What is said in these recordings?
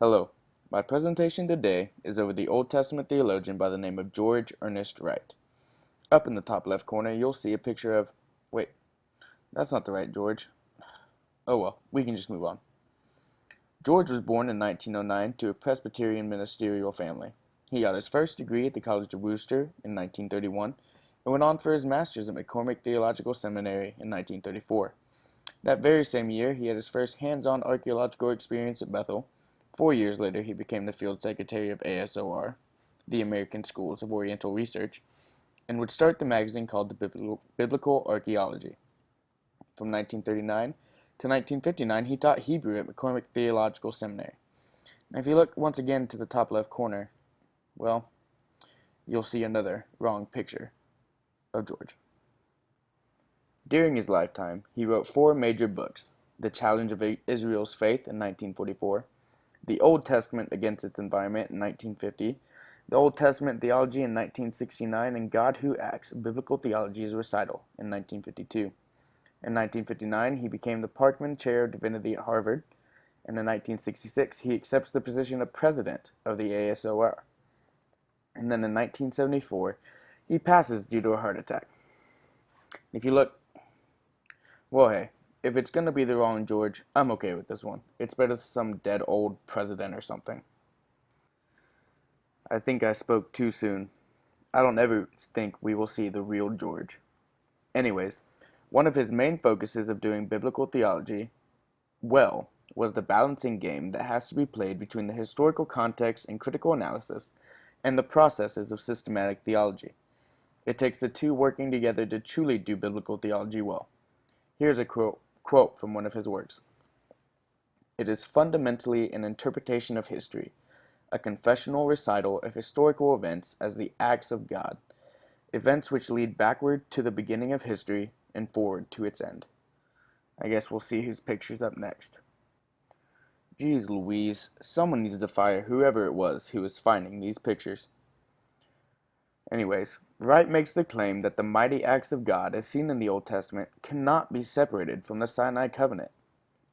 Hello. My presentation today is over the Old Testament theologian by the name of George Ernest Wright. Up in the top left corner, you'll see a picture of... Wait, that's not the right George. Oh well, we can just move on. George was born in 1909 to a Presbyterian ministerial family. He got his first degree at the College of Worcester in 1931 and went on for his master's at McCormick Theological Seminary in 1934. That very same year, he had his first hands-on archaeological experience at Bethel. 4 years later, he became the field secretary of ASOR, the American Schools of Oriental Research, and would start the magazine called the Biblical Archaeology. From 1939 to 1959, he taught Hebrew at McCormick Theological Seminary. Now, if you look once again to the top left corner, well, you'll see another wrong picture of George. During his lifetime, he wrote 4 major books: The Challenge of Israel's Faith in 1944, The Old Testament Against Its Environment in 1950, The Old Testament Theology in 1969, and God Who Acts, Biblical Theology's Recital in 1952. In 1959, he became the Parkman Chair of Divinity at Harvard, and in 1966, he accepts the position of president of the ASOR. And then in 1974, he passes due to a heart attack. If you look, well, hey, if it's going to be the wrong George, I'm okay with this one. It's better than some dead old president or something. I think I spoke too soon. I don't ever think we will see the real George. Anyways, one of his main focuses of doing biblical theology well was the balancing game that has to be played between the historical context and critical analysis and the processes of systematic theology. It takes the two working together to truly do biblical theology well. Here's a quote from one of his works. "It is fundamentally an interpretation of history, a confessional recital of historical events as the acts of God, events which lead backward to the beginning of history and forward to its end." I guess we'll see whose picture's up next. Geez Louise, someone needs to fire whoever it was who was finding these pictures. Anyways, Wright makes the claim that the mighty acts of God as seen in the Old Testament cannot be separated from the Sinai covenant.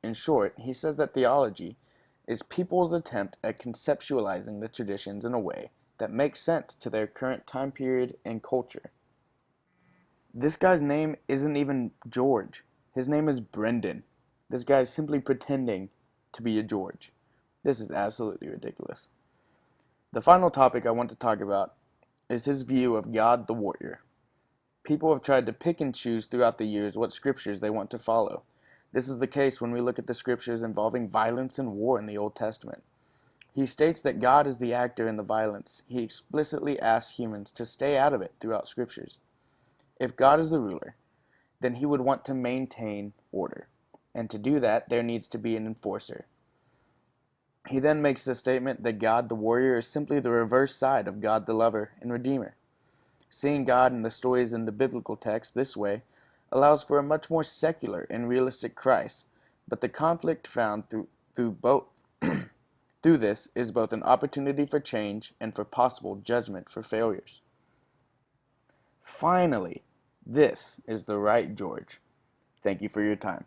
In short, he says that theology is people's attempt at conceptualizing the traditions in a way that makes sense to their current time period and culture. This guy's name isn't even George. His name is Brendan. This guy is simply pretending to be a George. This is absolutely ridiculous. The final topic I want to talk about is his view of God the warrior. People have tried to pick and choose throughout the years what scriptures they want to follow. This is the case when we look at the scriptures involving violence and war in the Old Testament. He states that God is the actor in the violence. He explicitly asks humans to stay out of it throughout scriptures. If God is the ruler, then he would want to maintain order. And to do that, there needs to be an enforcer. He then makes the statement that God the warrior is simply the reverse side of God the lover and redeemer. Seeing God in the stories in the biblical text this way allows for a much more secular and realistic Christ, but the conflict found through this is both an opportunity for change and for possible judgment for failures. Finally, this is the right George. Thank you for your time.